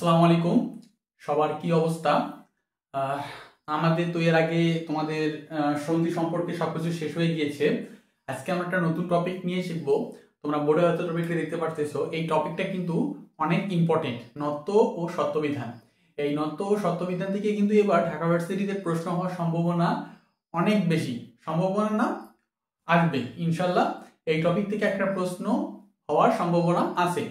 আসসালামু আলাইকুম। সবার কি অবস্থা? আহ, আমাদের তো এর আগে তোমাদের সন্ধি সম্পর্কে সবকিছু শেষ হয়ে গিয়েছে। আজকে আমরা একটা নতুন টপিক নিয়ে শিখবো। তোমরা বোর্ডে হয়তো টপিকটা দেখতে পারতেছো। এই টপিকটা কিন্তু অনেক ইম্পর্টেন্ট, নত্ব ও সত্যবিধান। এই নত্ব ও সত্যবিধান থেকে কিন্তু এবার ঢাকা ভার্সিটিতে প্রশ্ন হওয়ার সম্ভাবনা অনেক বেশি। সম্ভাবনা না, আসবে ইনশাল্লাহ। এই টপিক থেকে একটা প্রশ্ন হওয়ার সম্ভাবনা আছে।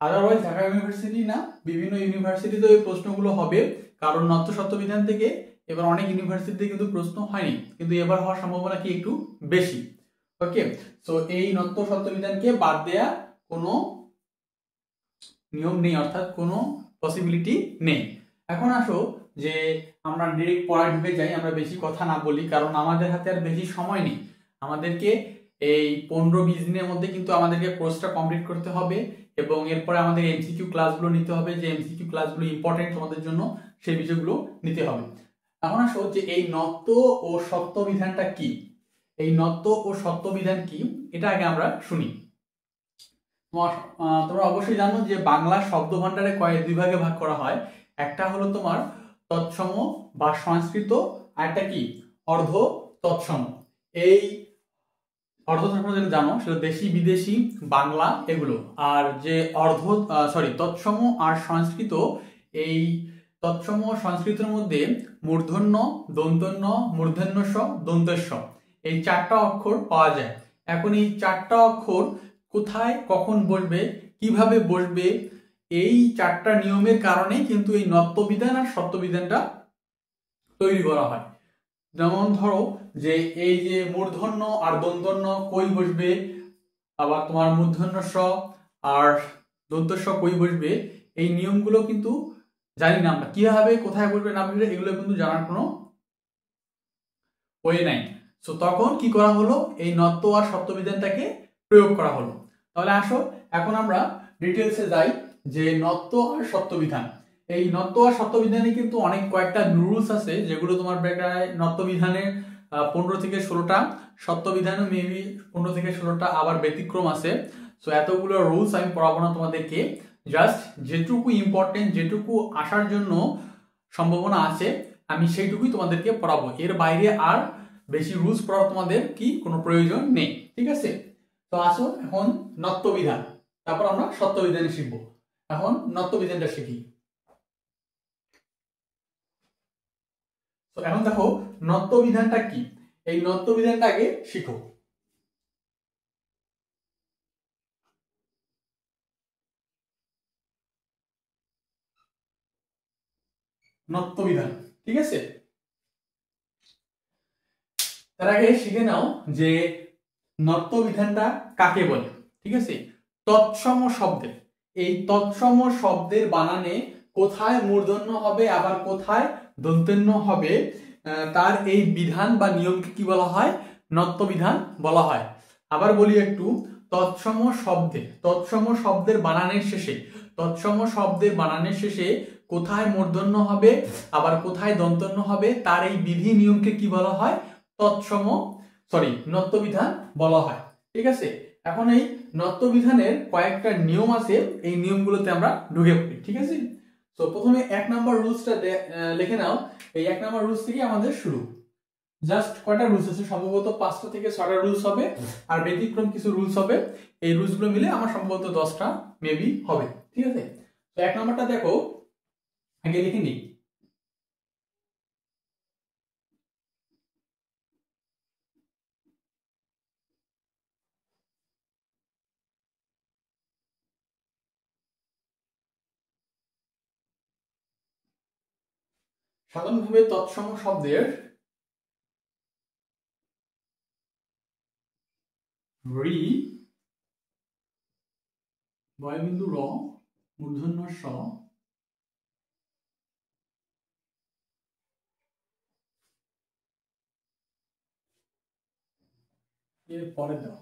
আদারওয়াইজ ঢাকা ইউনিভার্সিটি না, বিভিন্ন ইউনিভার্সিটিতে এই প্রশ্নগুলো হবে, কারণ নত্ব সত্যবিধান থেকে এবার অনেক ইউনিভার্সিটিতে কিন্তু প্রশ্ন হয়নি, কিন্তু এবার হওয়ার সম্ভাবনা কি একটু বেশি। ওকে, সো এই নত্ব সত্যবিধানকে বাদ দেয়া কোনো নিয়ম নেই, অর্থাৎ কোনো পসিবিলিটি নেই। এখন আসো যে আমরা ডিরেক্ট পড়ায় ঢুকে যাই, আমরা বেশি কথা না বলি, কারণ আমাদের হাতে আর বেশি সময় নেই। আমাদেরকে এই 15-20 দিনের মধ্যে কিন্তু আমাদেরকে কোর্সটা কমপ্লিট করতে হবে, এবং এরপরে আমাদের এমসিকিউ ক্লাসগুলো নিতে হবে। যে এমসিকিউ ক্লাসগুলো ইম্পর্টেন্ট তোমাদের জন্য, সেই বিষয়গুলো নিতে হবে। এখন আসো যে এই নত্ব ও সত্য বিধানটা কি। এই নত্ব ও সত্য বিধান কি, এটা আগে আমরা শুনি। তোমরা অবশ্যই জানো যে বাংলা শব্দ ভান্ডারে দুই ভাগে ভাগ করা হয়। একটা হলো তোমার তৎসম বা সংস্কৃত, আর একটা কি অর্ধ তৎসম। এই অর্ধ তৎসম যেটা জানো সেটা দেশি বিদেশি বাংলা এগুলো। আর যে তৎসম আর সংস্কৃত, এই তৎসম সংস্কৃতের মধ্যে মূর্ধন্য, দন্তন্য, মূর্ধন্য স, দন্তেস্ব, এই চারটা অক্ষর পাওয়া যায়। এখন এই চারটা অক্ষর কোথায় কখন বসবে, কিভাবে বসবে, এই চারটা নিয়মের কারণে কিন্তু এই নত্যবিধান আর সত্যবিধানটা তৈরি করা হয়। যেমন ধরো যে এই যে মূর্ধন্য আর দন্তন্য কই বসবে, আবার তোমার মূর্ধন্য স আর দন্তস্ব কই বসবে, এই নিয়মগুলো কিন্তু জানি না আমরা। কিভাবে কোথায় বসবে না বসবে এগুলো কিন্তু জানার কোনো ওয়ে নাই। সো তখন কি করা হলো, এই নত্ব আর সত্যবিধানটাকে প্রয়োগ করা হলো। তাহলে আসো এখন আমরা ডিটেলসে যাই যে নত্ব আর সত্যবিধান। এই নত্ব আর সত্যবিধানে কিন্তু অনেক কয়েকটা রুলস আছে, যেগুলো তোমার প্রায় নত্যবিধানে 15 থেকে 16টা, সত্যবিধানে মেবি 15 থেকে 16টা আবার ব্যতিক্রম আছে। সো এতগুলো রুলস আমি পড়াবো না তোমাদেরকে, জাস্ট যেটুকু ইম্পর্টেন্ট, যেটুকু আসার জন্য সম্ভাবনা আছে আমি সেইটুকুই তোমাদেরকে পড়াবো। এর বাইরে আর বেশি রুলস পড়ার তোমাদের কি কোনো প্রয়োজন নেই, ঠিক আছে? তো আসো এখন নত্যবিধান, তারপর আমরা সত্যবিধানে শিখবো। এখন নত্যবিধানটা শিখি। তো এখন দেখো নত্যবিধানটা কি, এই নত্যবিধানটা আগে শিখো। নত্যবিধান, ঠিক আছে? তার আগে শিখে নাও যে নত্যবিধানটা কাকে বলে, ঠিক আছে? তৎসম শব্দের, এই তৎসম শব্দের বানানে কোথায় মূর্ধন্য হবে আবার কোথায় দন্তেন্য হবে, তার এই বিধান বা নিয়মকে কি বলা হয়, নত্যবিধান বলা হয়। আবার বলি একটু, তৎসম শব্দের বানানের শেষে, তৎসম শব্দের বানানের শেষে কোথায় মূর্ধন্য হবে আবার কোথায় দন্তন্য হবে, তার এই বিধি নিয়মকে কি বলা হয়, নত্যবিধান বলা হয়, ঠিক আছে? এখন এই নত্যবিধানের কয়েকটা নিয়ম আছে, এই নিয়মগুলোতে আমরা ঢুকে পড়ি, ঠিক আছে? তো প্রথমে 1 নাম্বার রুলসটা লিখে নাও। এই 1 নাম্বার রুলস থেকে আমাদের শুরু। জাস্ট কয়টা রুলস আছে, সম্ভবত 5টা থেকে 6টা রুলস হবে, আর ব্যতিক্রম কিছু রুলস হবে। এই রুলসগুলো মিলে আমার সম্ভবত 10টা মেবি হবে, ঠিক আছে? তো 1 নাম্বারটা দেখো, আগে লিখে নিই। সাধারণভাবে তৎসম শব্দের রি, বয়বিন্দু র, মূর্ধন্য স, এর পরে দাও।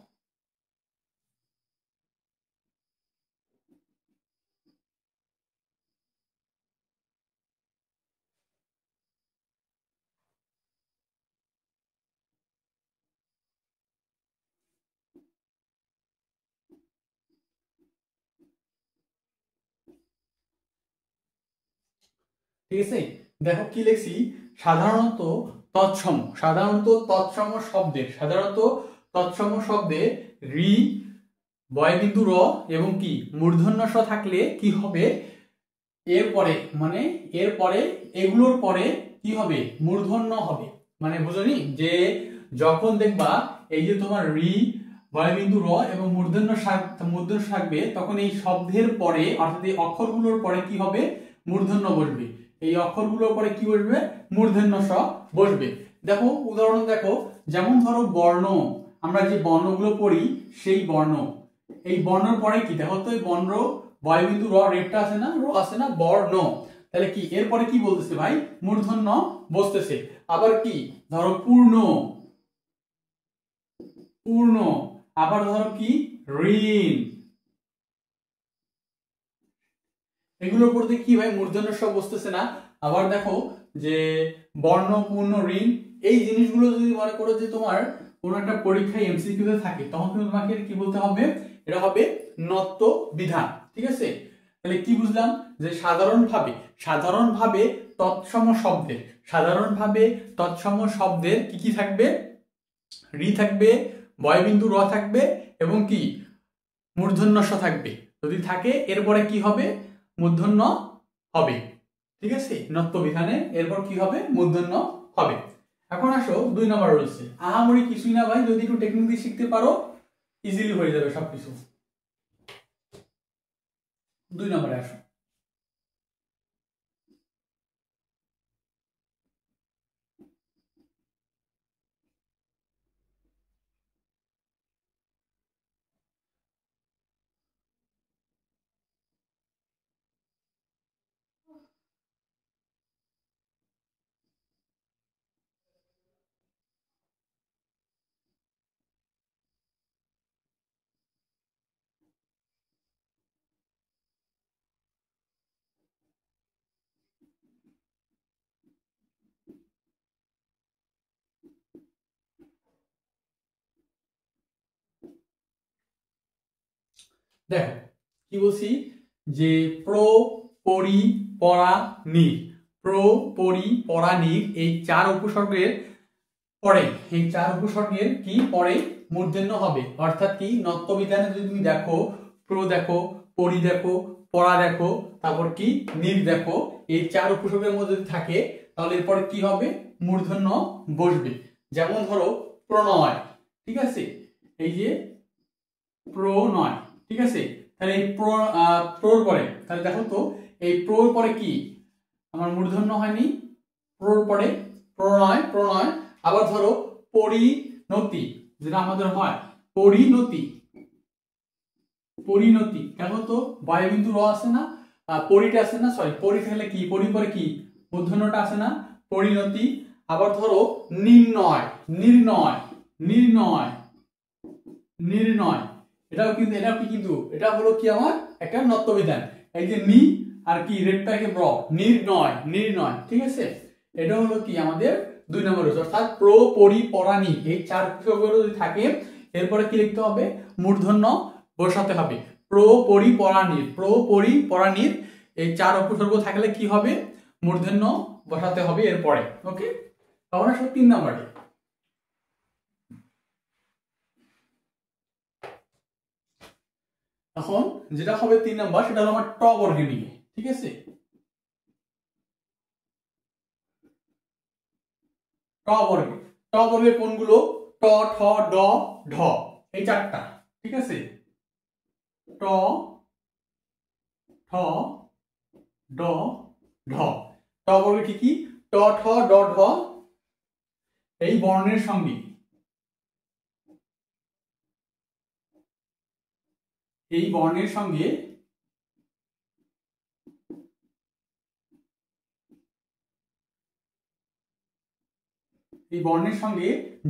ঠিক আছে। দেখো কি লিখছি, সাধারণত তৎসম, তৎসম শব্দে রি, বয়বিন্দু র এবং কি মূর্ধন্য ষ থাকলে কি হবে, এরপরে মানে এরপরে এগুলোর পরে কি হবে, মূর্ধন্য হবে। মানে বুঝলি যে যখন দেখবা এই যে তোমার রি, বয়বিন্দু র এবং মূর্ধন্য থাকবে, তখন এই শব্দের পরে অর্থাৎ এই অক্ষরগুলোর পরে কি হবে, মূর্ধন্য বসবে। এই অক্ষরগুলোর পরে কি বসবে, মূর্ধন্য স বসবে। দেখো উদাহরণ দেখো, যেমন ধরো বর্ণ, আমরা যে বর্ণগুলো পড়ি সেই বর্ণ, এই বর্ণর পরে কি দেখো তো, এই বর্ণ বয়বিন্দু র, রেটটা আছে না, র আছে না, বর্ণ, তাহলে কি এরপরে কি বলতেছে ভাই, মূর্ধন্য বসতেছে। আবার কি ধরো পূর্ণ, আবার ধরো কি ঋণ, এগুলোর পরে কি ভাই, মূর্ধন্য স বসতেছে না। আবার দেখো যে বর্ণ, পূর্ণ, ঋণ, এই জিনিসগুলো যদি মনে করো যে তোমার কোন একটা পরীক্ষায় এমসিকিউ তে থাকে, তখন কিন্তু তোমাকে কি বলতে হবে, এটা হবে নত্ব বিধান। ঠিক আছে, তাহলে কি বুঝলাম, যে সাধারণভাবে তৎসম শব্দের কি কি থাকবে, রি থাকবে, বয়বিন্দু র থাকবে এবং কি মূর্ধন্য ষ থাকবে। যদি থাকে এরপরে কি হবে, মূর্ধন্য হবে। ঠিক আছে, নত্ব বিধানে এরপর কি হবে, মূর্ধন্য হবে। এখন আসো 2 নম্বর রয়েছে, আহামরি কিছুই না ভাই, যদি একটু টেকনিক দিয়ে শিখতে পারো ইজিলি হয়ে যাবে সবকিছু। 2 নম্বরে আসো, দেখো কি বলছি, যে প্র, পরি, পরা, নির, এই 4 উপসর্গের পরে, কি পরে মূর্ধন্য হবে। অর্থাৎ কি নত্ব বিধানে যদি তুমি দেখো, প্র দেখো, পরি দেখো, পরা দেখো, তারপর কি নির দেখো, এই 4 উপসর্গের মধ্যে যদি থাকে, তাহলে এরপরে কি হবে, মূর্ধন্য বসবে। যেমন ধরো প্রণয়, ঠিক আছে, এই যে প্রণয়, ঠিক আছে, তাহলে এই প্রর পরে, তাহলে দেখো তো এই প্রর পরে কি আমার মূর্ধন্য হয়নি, প্রর পরে প্রণয়, আবার ধরো পরিণতি, যেটা আমাদের হয় পরিণতি, দেখো তো বয়বিন্দু র আছে না, পরিটা আছে না, সরি পরি থাকলে কি, পরি পরে কি মূর্ধন্যটা আছে না, পরিণতি। আবার ধরো নির্ণয়, এটাও কিন্তু এটা হলো কি আমার একটা নত্ব বিধান। এই যে নি আর কি রেটটাকে ব্র, নির্ণয়, ঠিক আছে, এটা হলো কি আমাদের 2 নম্বর রয়েছে। অর্থাৎ প্র, পরি, পরা, নি, এই 4 উপসর্গ যদি থাকে, এরপরে কি লিখতে হবে, মূর্ধন্য বসাতে হবে। প্র, পরি, পরা, নির, এই 4 উপসর্গ থাকলে কি হবে, মূর্ধন্য বসাতে হবে এরপরে। ওকে, তাহলে আসলে 3 নম্বরে, এখন যেটা হবে 3 নম্বর, সেটা হলো আমার ট বর্গে নিয়ে। ঠিক আছে, ট বর্গে কোনগুলো, ট, ঠ, ড, ঢ, এই 4টা। ঠিক আছে, ট, ঠ, ড, ঢ, ট বর্গে কি কি, ট, ঠ, ড, ঢ, এই বর্ণের সঙ্গে,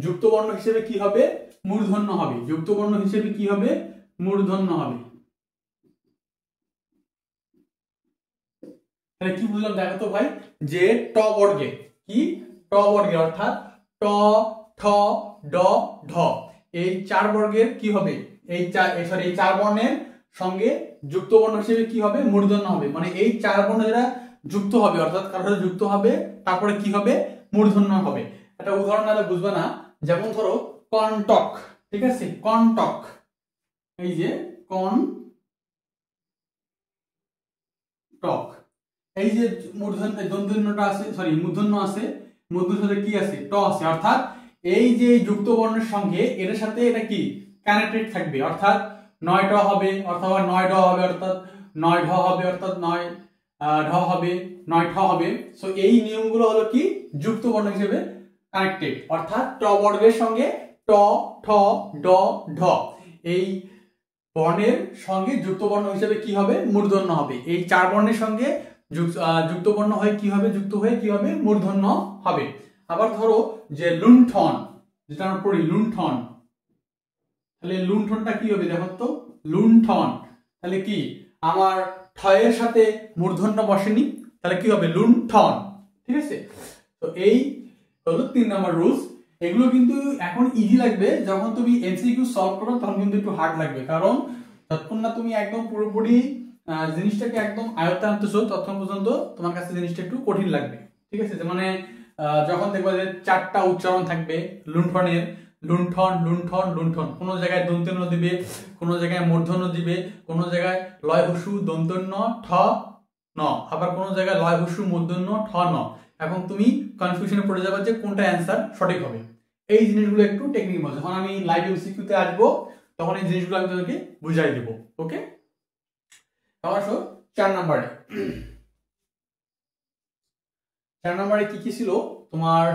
যুক্ত বর্ণ হিসেবে কি হবে, মূর্ধন্য হবে। তাহলে কি বুঝলাম দেখো তো ভাই, যে ট বর্গে কি, অর্থাৎ ট, ঠ, ড, ঢ, এই 4 বর্গের কি হবে, এই 4 বর্ণের সঙ্গে যুক্ত বর্ণ হিসেবে কি হবে, মূর্ধন্য হবে। মানে এই 4 বর্ণ যারা যুক্ত হবে, অর্থাৎ কারোর সাথে যুক্ত হবে, তারপরে কি হবে, মূর্ধন্য হবে। একটা উদাহরণ নাহলে বুঝবে না, যেমন ধরো কন্টক, ঠিক আছে, কন্টক, এই যে কন্টক, এই যে মূর্ধন্য দন্ত্যটা আছে, সরি মূর্ধন্য আছে, মূর্ধন্য সাথে কি আছে, ট আছে, অর্থাৎ এই যে যুক্ত বর্ণের সঙ্গে এর সাথে এটা কি কানেক্টেড থাকবে, অর্থাৎ 9 ট হবে, অথবা 9 ঢ হবে, অর্থাৎ 9 ঢ হবে, অর্থাৎ 9 ঢ হবে, 9 ঠ হবে। সো এই নিয়মগুলো হলো কি যুক্ত বর্ণ হিসেবে কানেক্টেড, অর্থাৎ ট বর্গের সঙ্গে ট, ঠ, ড, ঢ এই বর্ণের সঙ্গে যুক্ত বর্ণ হিসেবে কি হবে, মূর্ধন্য হবে। এই 4 বর্ণের সঙ্গে যুক্ত বর্ণ হয়ে কি হবে, যুক্ত হয়ে কি হবে, মূর্ধন্য হবে। আবার ধরো যে লুণ্ঠন, যেটা আমরা পড়ি লুণ্ঠন, তাহলে লুণ্ঠনটা কি হবে দেখো তো, লুণ্ঠন, তাহলে কি আমার ঠয়ের সাথে মূর্ধন্য বসেনি, তাহলে কি হবে, লুণ্ঠন, ঠিক আছে। তো এই হলো 3 নম্বর রুলস। এগুলো কিন্তু এখন ইজি লাগবে, যখন তুমি এমসিকিউ সলভ করো তখন কিন্তু একটু হার্ড লাগবে, কারণ যতক্ষণ না তুমি একদম পুরোপুরি জিনিসটাকে একদম আয়ত্তে আনতেছো ততক্ষণ পর্যন্ত তোমার কাছে জিনিসটা একটু কঠিন লাগবে, ঠিক আছে। মানে যখন দেখবা যে 4টা উচ্চারণ থাকবে লুণ্ঠনের, লুণ্ঠন, লুণ্ঠন, লুণ্ঠন, কোনো জায়গায় দন্ত্যন্য দিবে, কোনো জায়গায় মূর্ধন্য দিবে, কোনো জায়গায় লয় হস্যু দন্ত্যন্য ঠ ন, আবার কোনো জায়গায় লয় হস্যু মূর্ধন্য ঠ ন। এখন তুমি কনফিউশনে পড়ে যাবে যে কোনটা অ্যান্সার সঠিক হবে। এই জিনিসগুলো একটু টেকনিক বলছে, যখন আমি লাইভ এমসিকিউতে আসবো তখন এই জিনিসগুলো আমি তোমাকে বুঝাই দেবো। ওকে, আবার আসো 4 নম্বরে। 4 নম্বরে কি কি ছিল তোমার,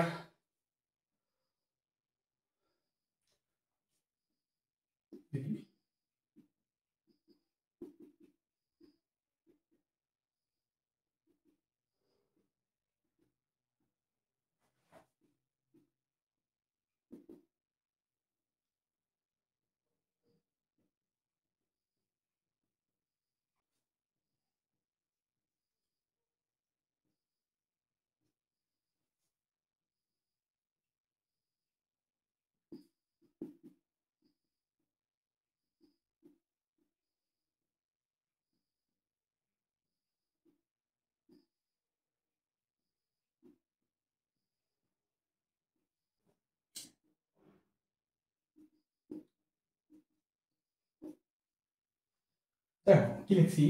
দেখো কি লিখছি,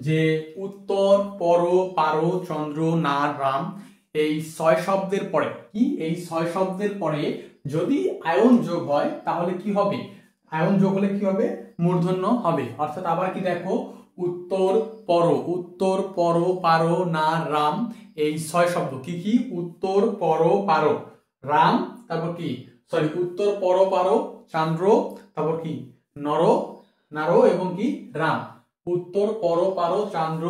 যে উত্তর, পর, পার, চন্দ্র, নার, রাম, এই 6 শব্দের পরে কি, এই 6 শব্দের পরে যদি আয়ন যোগ হয় তাহলে কি হবে, আয়ন যোগ হলে কি হবে, মূর্ধন্য হবে। অর্থাৎ আবার কি দেখো, উত্তর, পর, উত্তর, পর, পার, নার, রাম, এই 6 শব্দ কি কি, উত্তর, পর, পার, রাম, তারপর কি, সরি উত্তর, পর, পার, চন্দ্র, তারপর কি নর, নার এবং কি রাম, উত্তর, পর, পার, চন্দ্র,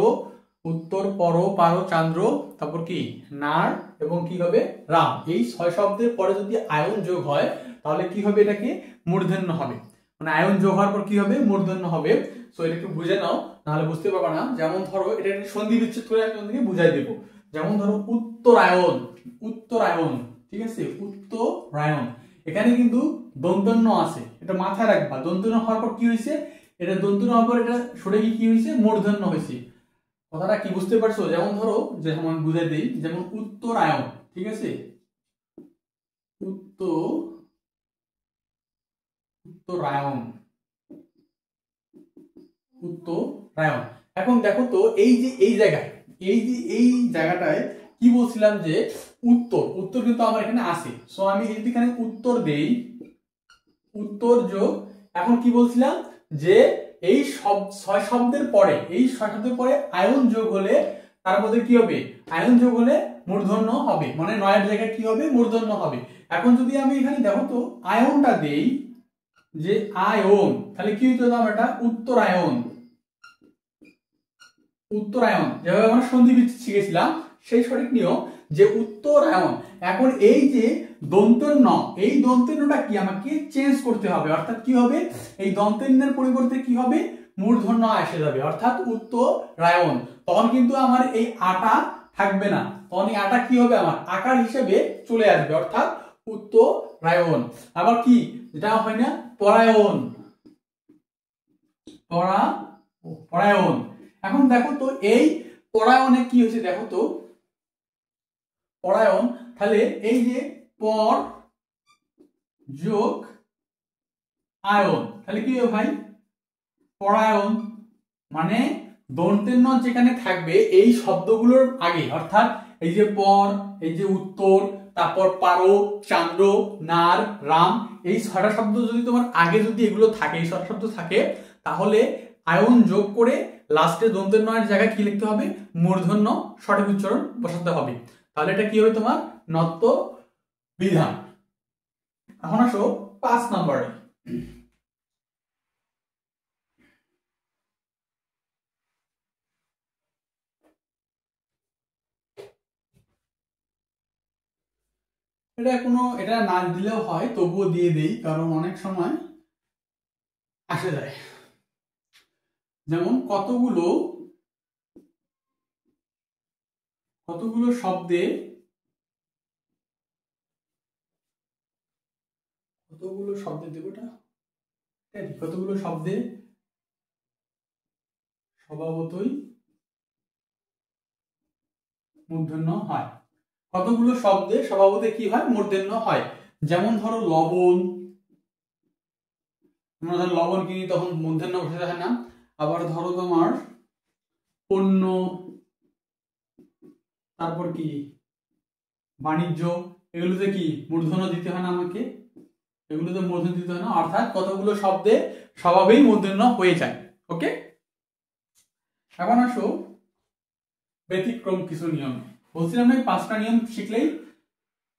উত্তর, পর, পার, চন্দ্র, তারপর কি নার এবং কি হবে রাম। এই 6 শব্দের পরে যদি আয়ন যোগ হয় তাহলে কি হবে, এটাকে মূর্ধন্য হবে, মানে আয়ন যোগ হওয়ার পর কি হবে, মূর্ধন্য হবে। সো এটা একটু বুঝে নাও, নাহলে বুঝতে পারবে না। যেমন ধরো এটা সন্ধি বিচ্ছেদ করে আমি তোমাদেরকে বুঝাই দেবো। যেমন ধরো উত্তরায়ণ, উত্তরায়ণ, ঠিক আছে, উত্তরায়ণ, এখানে কিন্তু দন্তন্য আছে, এটা মাথায় রাখবা। দন্তন্য হওয়ার পর কি হয়েছে, এটা দন্তন্য হওয়ার পর এটা সরে গিয়ে কি হয়েছে, মূর্ধন্য হয়েছে। কথাটা কি বুঝতে পারছো? যেমন ধরো, যেমন আমি বুঝাই দিই, যেমন উত্তরায়ণ, ঠিক আছে, উত্তরায়ণ, উত্তরায়ণ। এখন দেখো তো এই যে এই জায়গায়, এই যে এই জায়গাটায় কি বলছিলাম, যে উত্তর, উত্তর কিন্তু আমার এখানে আছে। সো আমি যদি এখানে উত্তর দেই, উত্তর যোগ, এখন কি বলছিলাম, যে এই সব 6 শব্দের পরে, এই 6 শব্দের পরে আয়ন যোগ হলে তার মধ্যে কি হবে, আয়ন যোগ হলে মূর্ধন্য হবে, মানে 9 এর জায়গায় কি হবে, মূর্ধন্য হবে। এখন যদি আমি এখানে দেখো তো আয়নটা দেই, যে আয়ন, তাহলে কি হইতো, এটা উত্তরায়ণ, উত্তরায়ণ, যেভাবে আমরা সন্ধি বিচ্ছেদ শিখেছিলাম সেই সঠিক নিয়ম, যে উত্তরায়ণ। এখন এই যে দন্তন্য, এই দন্তন্যটা কি আমাকে চেঞ্জ করতে হবে, অর্থাৎ কি হবে, এই দন্তন্যের পরিবর্তে কি হবে, মূর্ধন্য এসে যাবে, অর্থাৎ উত্তরায়ণ। তখন কিন্তু আমার এই আটা থাকবে না, তখন এই আটা কি হবে, আমার আকার হিসেবে চলে আসবে, অর্থাৎ উত্তরায়ণ। আবার কি, যেটা হয় না, পরায়ণ, পরায়ণ। এখন দেখো তো এই পরায়নে কি হয়েছে দেখো তো, পরায়ন, তাহলে এই যে পর যোগ আয়ন, তাহলে কি হবে ভাই, পরায়ন। মানে দন্তের ন যেখানে থাকবে এই শব্দগুলোর আগে, অর্থাৎ এই যে পর, এই যে উত্তর, তারপর পারো, চান্দ্র, নার, রাম, এই ছয়টা শব্দ যদি তোমার আগে যদি এগুলো থাকে, এই ছয়টা শব্দ থাকে, তাহলে আয়ন যোগ করে লাস্টে দন্তের নয়ের জায়গায় কি লিখতে হবে, মূর্ধন্য সঠিক উচ্চারণ বসাতে হবে। তাহলে এটা কি হবে তোমার নত্ব বিধান। এখন আসো 5 নম্বরে। এটা না দিলেও হয়, তবুও দিয়ে দেই, কারণ অনেক সময় আসে যায়। যেমন কতগুলো শব্দে দেবটা, কতগুলো শব্দে স্বভাবতই মূর্ধন্য হয়, কতগুলো শব্দে স্বভাবতই কি হয়, মূর্ধন্য হয়। যেমন ধরো লবণ, তোমরা ধরো লবণ কিনি তখন মূর্ধন্য বসাতে হয় না। আবার ধরো তোমার পণ্য, তারপর কি বাণিজ্য, এগুলোতে কি মূর্ধন্য দিতে হয় না আমাকে, এগুলোতে মূর্ধন্য দিতে হয় না, অর্থাৎ কতগুলো শব্দে স্বভাবেই মূর্ধন্য হয়ে যায়। ওকে, এখন আসো ব্যতিক্রম কিছু নিয়ম। বলছিলাম এই 5টা নিয়ম শিখলেই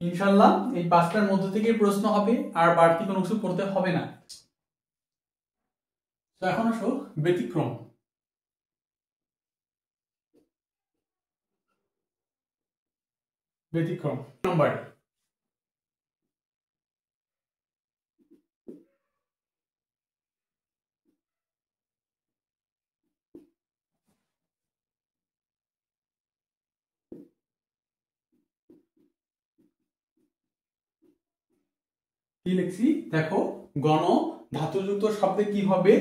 ইনশাল্লাহ এই 5টার মধ্যে থেকে প্রশ্ন হবে, আর বাড়তি কোনো কিছু পড়তে হবে না। তো এখন আসো ব্যতিক্রম। ব্যতিক্রম নাম্বার, কি লিখছি দেখো, গণ ধাতুযুক্ত শব্দে কি হবে,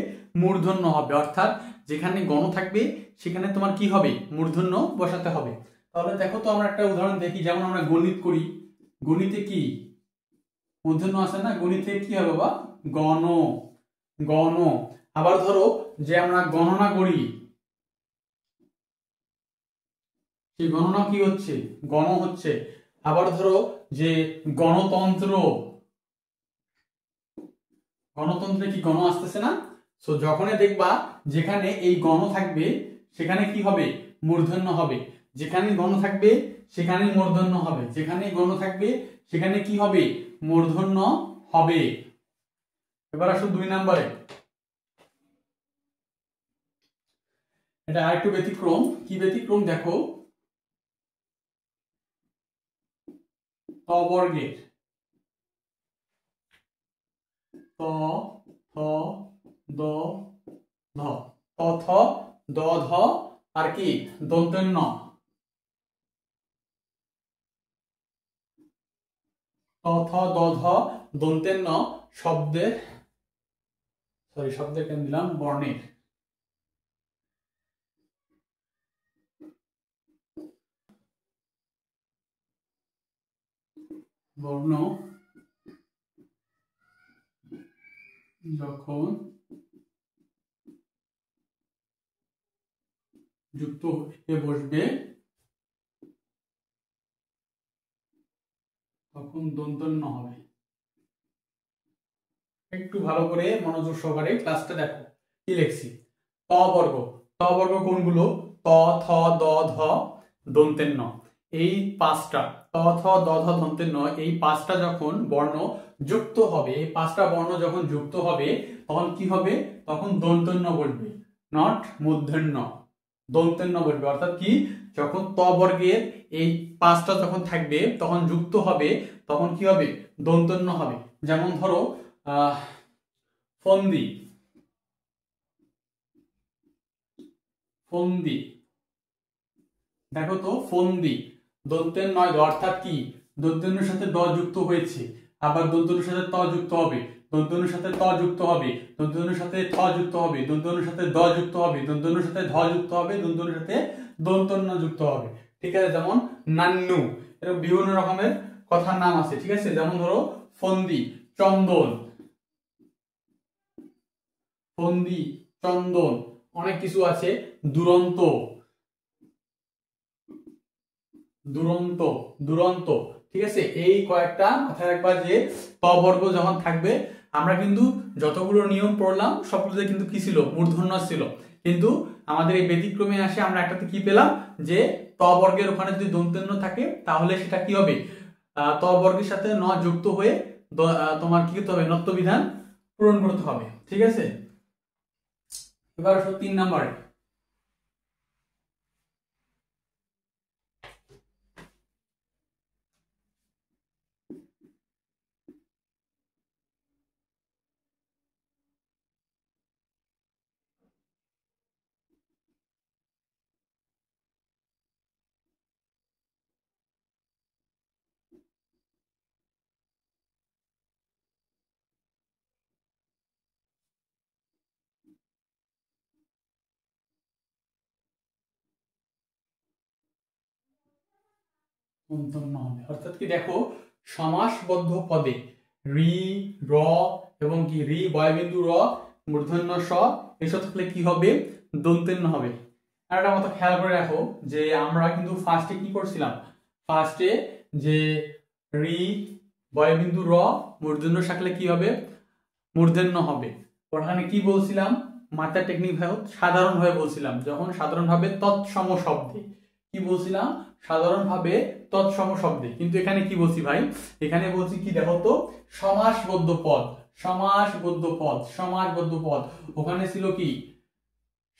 মূর্ধন্য হবে, অর্থাৎ যেখানে গণ থাকবে সেখানে তোমার কি হবে, মূর্ধন্য বসাতে হবে। তাহলে দেখো তো আমরা একটা উদাহরণ দেখি, যেমন আমরা গণিত করি, গণিতে কি মূর্ধন্য আছে না, গণিতে কি হবে বা গণ, গণ। আবার ধরো যে আমরা গণনা করি, সেই গণনা কি হচ্ছে, গণ হচ্ছে। আবার ধরো যে গণতন্ত্র, গণতন্ত্রে কি গণ আসতেছে না, সো যখনই দেখবা যেখানে এই গণ থাকবে সেখানে কি হবে, মূর্ধন্য হবে। যেখানে গণ থাকবে সেখানে মূর্ধন্য হবে, যেখানে গণ থাকবে সেখানে কি হবে, মূর্ধন্য হবে। এবার আসো 2 নম্বরে, এটা আরেকটু ব্যতিক্রম। কি ব্যতিক্রম দেখো, ত বর্গের, ত থ দ ধ, ত থ দ ধ, আর কি দন্তের ন, ত থ দ ধ দন্তের ন শব্দের, শব্দের কেন দিলাম, বর্ণের, বর্ণ যখন যুক্ত হয়ে বসবে তখন দন্তন্য হবে। একটু ভালো করে মনোযোগ সহকারে ক্লাসটা দেখো, কি লিখছি, ত বর্গ, ত বর্গ কোনগুলো, ত থ দ ধ দন্তের ন, এই 5টা, ত থ দ ধ দন্তের ন, এই 5টা যখন বর্ণ যুক্ত হবে, এই 5টা বর্ণ যখন যুক্ত হবে তখন কি হবে, তখন দন্তের ন বসবে, নট মূর্ধন্য, দন্তের ন বসবে। অর্থাৎ কি, যখন ত বর্গের এই 5টা যখন থাকবে তখন যুক্ত হবে তখন কি হবে, দন্তের ন হবে। যেমন ধরো ফন্দি, ফন্দি, দেখো তো ফন্দি, দন্তের নয়, অর্থাৎ কি দন্তের সাথে দ যুক্ত হয়েছে, আবার দন্তের সাথে ত যুক্ত হবে, দন্তের সাথে ত যুক্ত হবে, দন্তের সাথে থ যুক্ত হবে, দন্তের সাথে দ যুক্ত হবে, দন্তের সাথে ধ যুক্ত হবে, দন্তের সাথে দন্তন্য যুক্ত হবে, ঠিক আছে। যেমন নান্নু, এরকম বিভিন্ন রকমের কথার নাম আছে, ঠিক আছে। যেমন ধরো ফন্দি, চন্দন, ফন্দি, চন্দন, অনেক কিছু আছে। দুরন্ত, দুরন্ত, দুরন্ত, ঠিক আছে। এই কয়েকটা মাথায় রাখবা যে ত বর্গ যখন থাকবে, আমরা কিন্তু যতগুলো নিয়ম পড়লাম সবগুলোতে কিন্তু কি ছিল, মূর্ধন্য ছিল। কিন্তু আমাদের এই ব্যতিক্রমে আসে আমরা একটাতে কি পেলাম, যে ত বর্গের ওখানে যদি দন্তন্য থাকে তাহলে সেটা কি হবে, ত বর্গের সাথে ন যুক্ত হয়ে তোমার কি করতে হবে, নত্ব বিধান পূরণ করতে হবে, ঠিক আছে। এবার 3 নম্বরে, দন্তন্য হবে, অর্থাৎ কি দেখো, সমাসবদ্ধ পদে রি, র এবং কি রি বয়বিন্দু র মূর্ধন্য স এসব থাকলে কি হবে, দন্তন্য হবে। আর একটা কথা খেয়াল করে রাখো যে আমরা কিন্তু ফার্স্টে কি করছিলাম, ফার্স্টে যে রি বয়বিন্দু র মূর্ধন্য থাকলে কি হবে, মূর্ধন্য হবে। ওখানে কি বলছিলাম, মাত্রা টেকনিক ভাবে সাধারণভাবে বলছিলাম, যখন সাধারণভাবে তৎসম শব্দে কি বলছিলাম, সাধারণভাবে তৎসম শব্দে। কিন্তু এখানে কি বলছি ভাই, এখানে বলছি কি দেখো তো, সমাসবদ্ধ পদ, সমাসবদ্ধ পদ, সমাসবদ্ধ পদ। ওখানে ছিল কি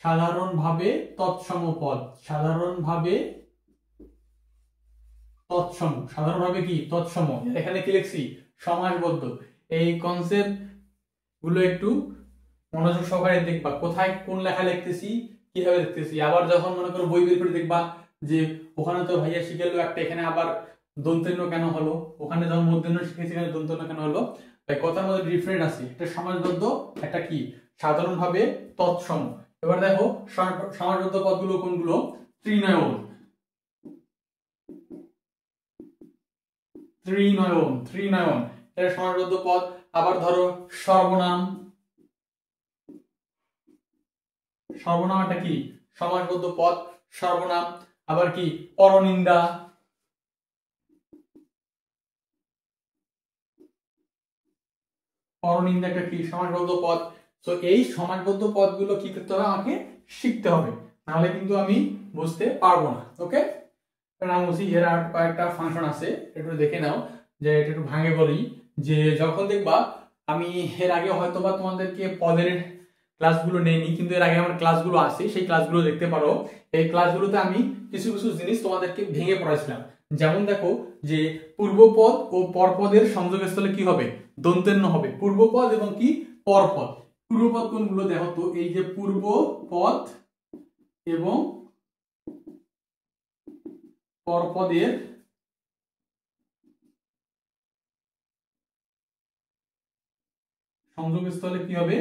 সাধারণভাবে তৎসম পদ, সাধারণভাবে তৎসম, সাধারণভাবে কি তৎসম। এখানে কি লিখছি, সমাসবদ্ধ। এই কনসেপ্ট গুলো একটু মনোযোগ সহকারে দেখবা, কোথায় কোন লেখা লিখতেছি, কিভাবে লিখতেছি। আবার যখন মনে করো বই বের করে দেখবা যে ওখানে তো ভাইয়া শিখালো একটা, এখানে আবার দন্তন্য কেন হলো, ওখানে যখন মূর্ধন্য শিখেছি এখানে দন্তন্য কেন হলো, তাই কথার মধ্যে ডিফারেন্ট আছে, একটা সমাসবদ্ধ, একটা কি সাধারণভাবে তৎসম। এবার দেখো সমাসবদ্ধ পদগুলো কোনগুলো, ত্রিনয়ন, ত্রিনয়ন, ত্রিনয়ন এটা সমাসবদ্ধ পদ। আবার ধরো সর্বনাম, সর্বনাম একটা কি সমাসবদ্ধ পদ, সর্বনাম। আবার কি পরনিন্দা, পরনিন্দা একটা কি সমাসবদ্ধ পদ। তো এই সমাসবদ্ধ পদগুলো কি করতে হবে, আমাকে শিখতে হবে, নাহলে কিন্তু আমি বুঝতে পারবো না। ওকে, নাম বলছি, এর আর কয়েকটা ফাংশন আছে, একটু দেখে নাও। যে এটা একটু ভাঙে বলি, যে যখন দেখবা আমি এর আগে হয়তো বা তোমাদেরকে পদের ক্লাসগুলো নেইনি, কিন্তু এর আগে আমার ক্লাসগুলো আছে, সেই ক্লাসগুলো দেখতে পারো। এই ক্লাসগুলোতে আমি কিছু কিছু জিনিস তোমাদেরকে ভেঙে পড়াইছিলাম। যেমন দেখো যে পূর্বপদ ও পরপদের সংযোগস্থলে কি হবে, দন্তন্য হবে। পূর্বপদ এবং কি পরপদ, পূর্বপদ কোনগুলো দেখো তো, এই যে পূর্বপদ এবং পরপদের সংযোগস্থলে কি হবে,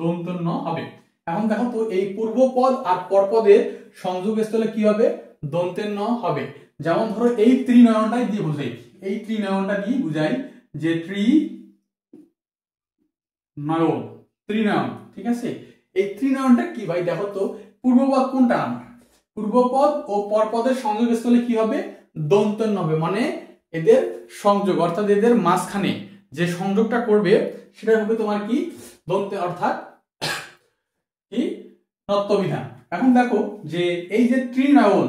দন্তন্য হবে। এখন দেখো তো এই পূর্বপদ আর পরপদের সংযোগস্থলে কি হবে, দন্তন্য হবে। যেমন ধরো এই ত্রিনয়নটাই দিয়ে বুঝাই, এই ত্রিনয়নটা দিয়ে বুঝাই যে ত্রিনয়ন, ত্রিনয়ন, ঠিক আছে। এই ত্রিনয়নটা কি ভাই, দেখো তো পূর্বপদ কোনটা আমার, পূর্বপদ ও পরপদের সংযোগস্থলে কি হবে, দন্তন্য হবে। মানে এদের সংযোগ, অর্থাৎ এদের মাঝখানে যে সংযোগটা করবে সেটা হবে তোমার কি দন্তে, অর্থাৎ কি নত্যবিধান। এখন দেখো যে এই যে ত্রিনয়ন,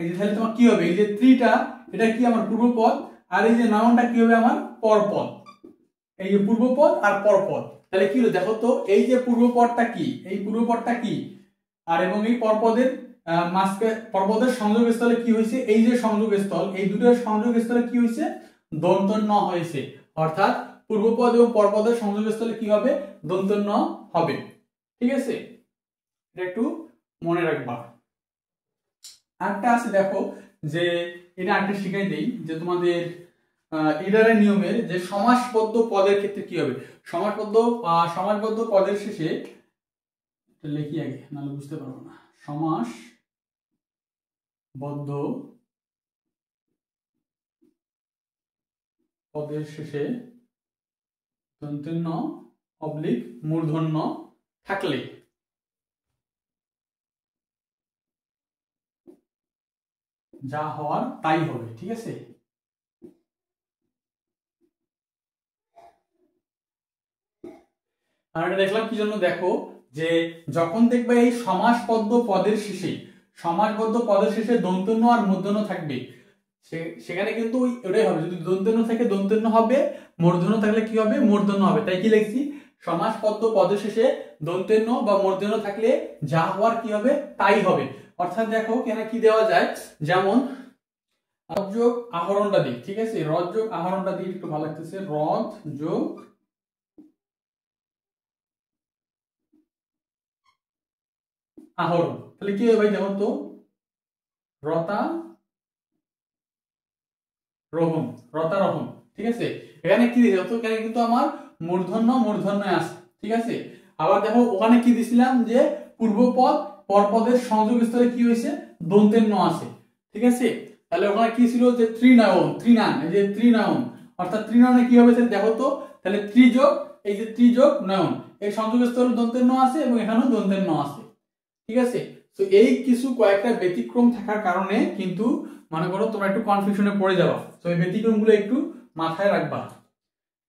এই যে তাহলে তোমার কি হবে, এই যে ত্রিটা এটা কি আমার পূর্বপদ, আর এই যে নয়নটা কি হবে আমার পরপদ। এই যে পূর্বপদ আর পরপদ, তাহলে কি হলো দেখো তো, এই যে পূর্বপদটা কি, এই পূর্বপদটা কি, আর এবং এই পরপদের মাঝকে পরপদের সংযোগস্থলে কি হয়েছে, এই যে সংযোগস্থল, এই দুটোর সংযোগস্থলে কি হয়েছে, দন্তন্য হয়েছে। অর্থাৎ পূর্বপদ এবং পরপদের সংযোগস্থলে কি হবে, দন্তন্য হবে, ঠিক আছে। এটা একটু মনে রাখবা। আরেকটা আছে দেখো, যে এটা আরেকটা শিখাই দেই, যে তোমাদের ইডারের নিয়মের যে সমাসবদ্ধ পদের ক্ষেত্রে কি হবে, সমাসবদ্ধ পদের শেষে লিখি আগে, নাহলে বুঝতে পারবো না। বদ্ধ পদের শেষে দন্তেন্য অবলিক মূর্ধন্য থাকলে যা হওয়ার তাই হবে। ঠিক আছে, আর এটা দেখলাম কি জন্য, দেখো যে যখন দেখবে এই সমাসবদ্ধ পদের শেষে দন্তন্য আর মূর্ধন্য থাকবে, সেখানে কিন্তু ওটাই হবে। যদি দন্তন্য থাকে দন্তন্য হবে, মূর্ধন্য থাকলে কি হবে? মূর্ধন্য হবে। তাই কি লিখছি? সমাসবদ্ধ পদের শেষে দন্তন্য বা মূর্ধন্য থাকলে যা হওয়ার কি হবে? তাই হবে। অর্থাৎ দেখো এখানে কি দেওয়া যায়, যেমন রদ যোগ আহরণটা দিই। ঠিক আছে, রদ যোগ আহরণটা দিই, একটু ভালো লাগতেছে। রদ যোগ আহরণ, তাহলে কি হবে ভাই? যেমন তো রতা রোহণ, রতারোহণ। ঠিক আছে, এখানে কি দিয়েছে? তো এখানে কিন্তু আমার মূর্ধন্য আছে। ঠিক আছে, আবার দেখো ওখানে কি দিছিলাম যে পূর্বপদ পরপদের সংযোগ স্থলে কি হয়েছে? দন্তেন্য আছে। ঠিক আছে, তাহলে ওখানে কি ছিল? যে ত্রিনান, এই যে ত্রিনয়ন, অর্থাৎ ত্রিনয়নে কি হবে দেখো তো, তাহলে ত্রিযোগ, এই যে ত্রিযোগ নয়ন, এই সংযোগ স্থলে দন্তেন্য আছে এবং এখানেও দন্তেন্য আছে। ঠিক আছে, তো এই কিছু কয়েকটা ব্যতিক্রম থাকার কারণে কিন্তু মনে করো তোমরা একটু কনফিউশনে পড়ে যাবা। তো এই ব্যতিক্রমগুলো একটু মাথায় রাখবা।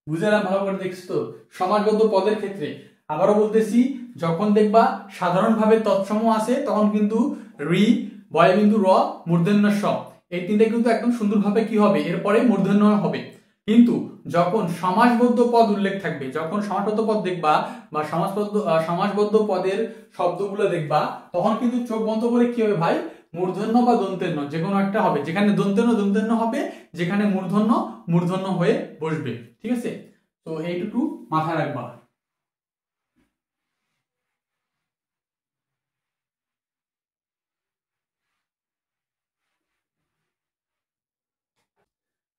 বুঝলাম? ভালো করে দেখছো তো? সমাসবদ্ধ পদের ক্ষেত্রে আবারও বলতেছি, যখন দেখবা সাধারণভাবে তৎসম আছে তখন কিন্তু রি, বয়বিন্দু র, মূর্ধন্য স, এই তিনটা কিন্তু একদম সুন্দরভাবে কি হবে? এরপরে মূর্ধন্য হবে। কিন্তু যখন সমাসবদ্ধ পদ উল্লেখ থাকবে, যখন সমাসবদ্ধ পদ দেখবা বা সমাসবদ্ধ পদের শব্দগুলো দেখবা, তখন কিন্তু চোখ বন্ধ করে কি হবে ভাই? মূর্ধন্য বা দন্তেন্য যে কোনো একটা হবে। যেখানে দন্তেন্য হবে, যেখানে মূর্ধন্য হয়ে বসবে। ঠিক আছে, তো এইটুকু মাথায় রাখবা।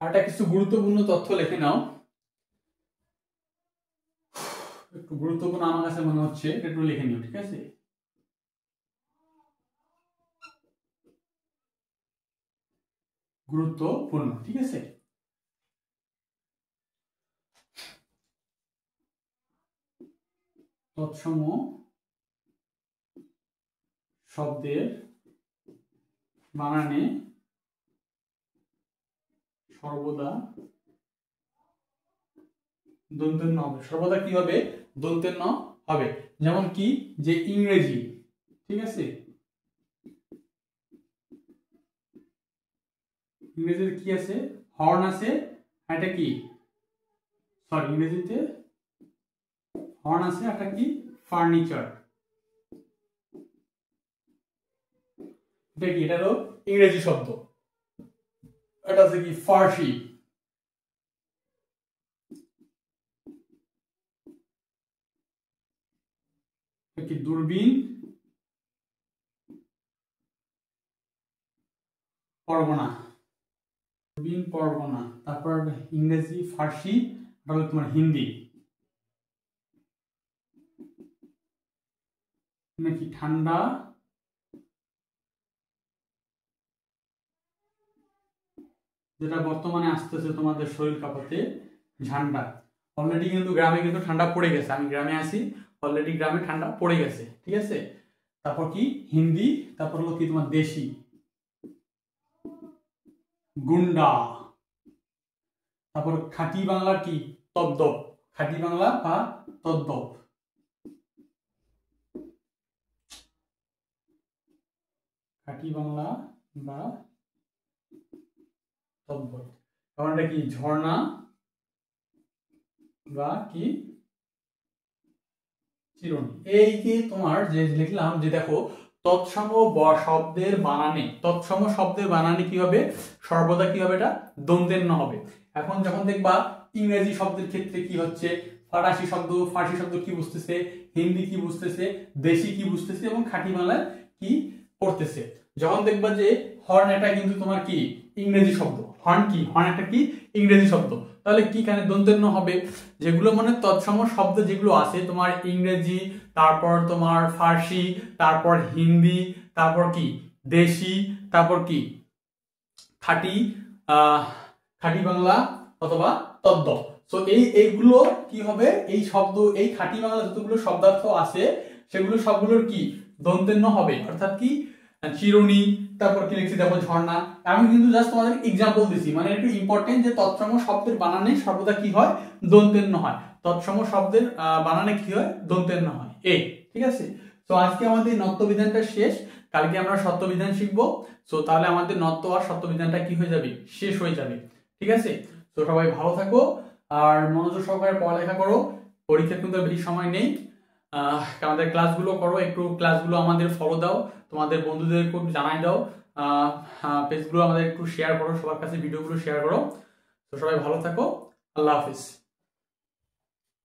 আরটা কিছু গুরুত্বপূর্ণ তথ্য লিখে নাও, একটু গুরুত্বপূর্ণ আমার কাছে মনে হচ্ছে, একটু লিখে নিও। ঠিক আছে, গুরুত্বপূর্ণ। ঠিক আছে, তৎসম শব্দের বানানে সর্বদা দন্তেন্য হবে। সর্বদা কি হবে? দন্তেন্য হবে। যেমন কি? যে ইংরেজি, ঠিক আছে, ইংরেজিতে কি আছে? হর্ন আছে। এটা কি? সরি, ইংরেজিতে হর্ন আছে, এটা কি? ফার্নিচার। এটা কি? এটা হলো ইংরেজি শব্দ। এটা আছে কি? ফার্সি। কি? দূরবীন, পরগনা, দূরবীন পরগনা। তারপর ইংরেজি, ফার্সি, এটা হলো তোমার হিন্দি। নাকি ঠান্ডা, যেটা বর্তমানে আসতেছে তোমাদের শরীর কাঁপাতে, ঝান্ডা। অলরেডি কিন্তু গ্রামে কিন্তু ঠান্ডা পড়ে গেছে, আমি গ্রামে আছি, অলরেডি গ্রামে ঠান্ডা পড়ে গেছে। ঠিক আছে, তারপর কি? হিন্দি। তারপর হলো কি তোমার দেশি, গুন্ডা। তারপর খাঁটি বাংলা কি? তদ্দপ, খাঁটি বাংলা বা তদ্দপ। খাঁটি বাংলা বা তদ্দপ। কারণ এটা কি? ঝর্ণা বা কি? চিরুনি। এই যে তোমার যে লিখলাম, যে দেখো তৎসম শব্দের বানানে কি হবে? সর্বদা কি হবে? এটা দন্তেন্য হবে। এখন যখন দেখবা ইংরেজি শব্দের ক্ষেত্রে কি হচ্ছে? ফার্সি শব্দ কি বুঝতেছে, হিন্দি কি বুঝতেছে, দেশি কি বুঝতেছে, এবং খাঁটি বাংলায় কি পড়তেছে। যখন দেখবা যে হর্ন, এটা কিন্তু তোমার কি? ইংরেজি শব্দ। হর্ন কি? হর্ন একটা কি? ইংরেজি শব্দ। তাহলে কি কানে দন্তেন্য হবে? যেগুলো মানে তৎসম শব্দ যেগুলো আছে তোমার ইংরেজি, তারপর তোমার ফার্সি, তারপর হিন্দি, তারপর কি দেশি, তারপর কি খাঁটি খাঁটি বাংলা অথবা তদ্য। তো এইগুলো কি হবে, এই শব্দ, এই খাঁটি বাংলা যতগুলো শব্দার্থ আছে সেগুলো সবগুলোর কি দন্তেন্য হবে, অর্থাৎ কি চিরুনি, তারপর কি লিখছি দেখো ঝর্ণা। আমি কিন্তু জাস্ট তোমাদের এক্সাম্পল দিছি, মানে একটু ইম্পর্টেন্ট যে তৎসম শব্দের বানানে সর্বদা কি হয়, দন্তেন্য হয়। তৎসম শব্দের বানানে কি হয়, দন্তেন্য হয়। এই ঠিক আছে। তো আজকে আমাদের নত্ব বিধানটা শেষ, কালকে আমরা সত্য বিধান শিখবো। তো তাহলে আমাদের নত্ব আর সত্য বিধানটা কি হয়ে যাবে, শেষ হয়ে যাবে। ঠিক আছে। তো সবাই ভালো থাকো আর মনোযোগ সহকারে পড়ালেখা করো, পরীক্ষার কিন্তু বেশি সময় নেই। আমাদের ক্লাসগুলো করো, একটু ক্লাসগুলো আমাদের ফলো দাও, তোমাদের বন্ধুদেরকে একটু জানাই দাও, পেজগুলো আমাদের একটু শেয়ার করো, সবার কাছে ভিডিওগুলো শেয়ার করো। তো সবাই ভালো থাকো, আল্লাহ হাফিজ।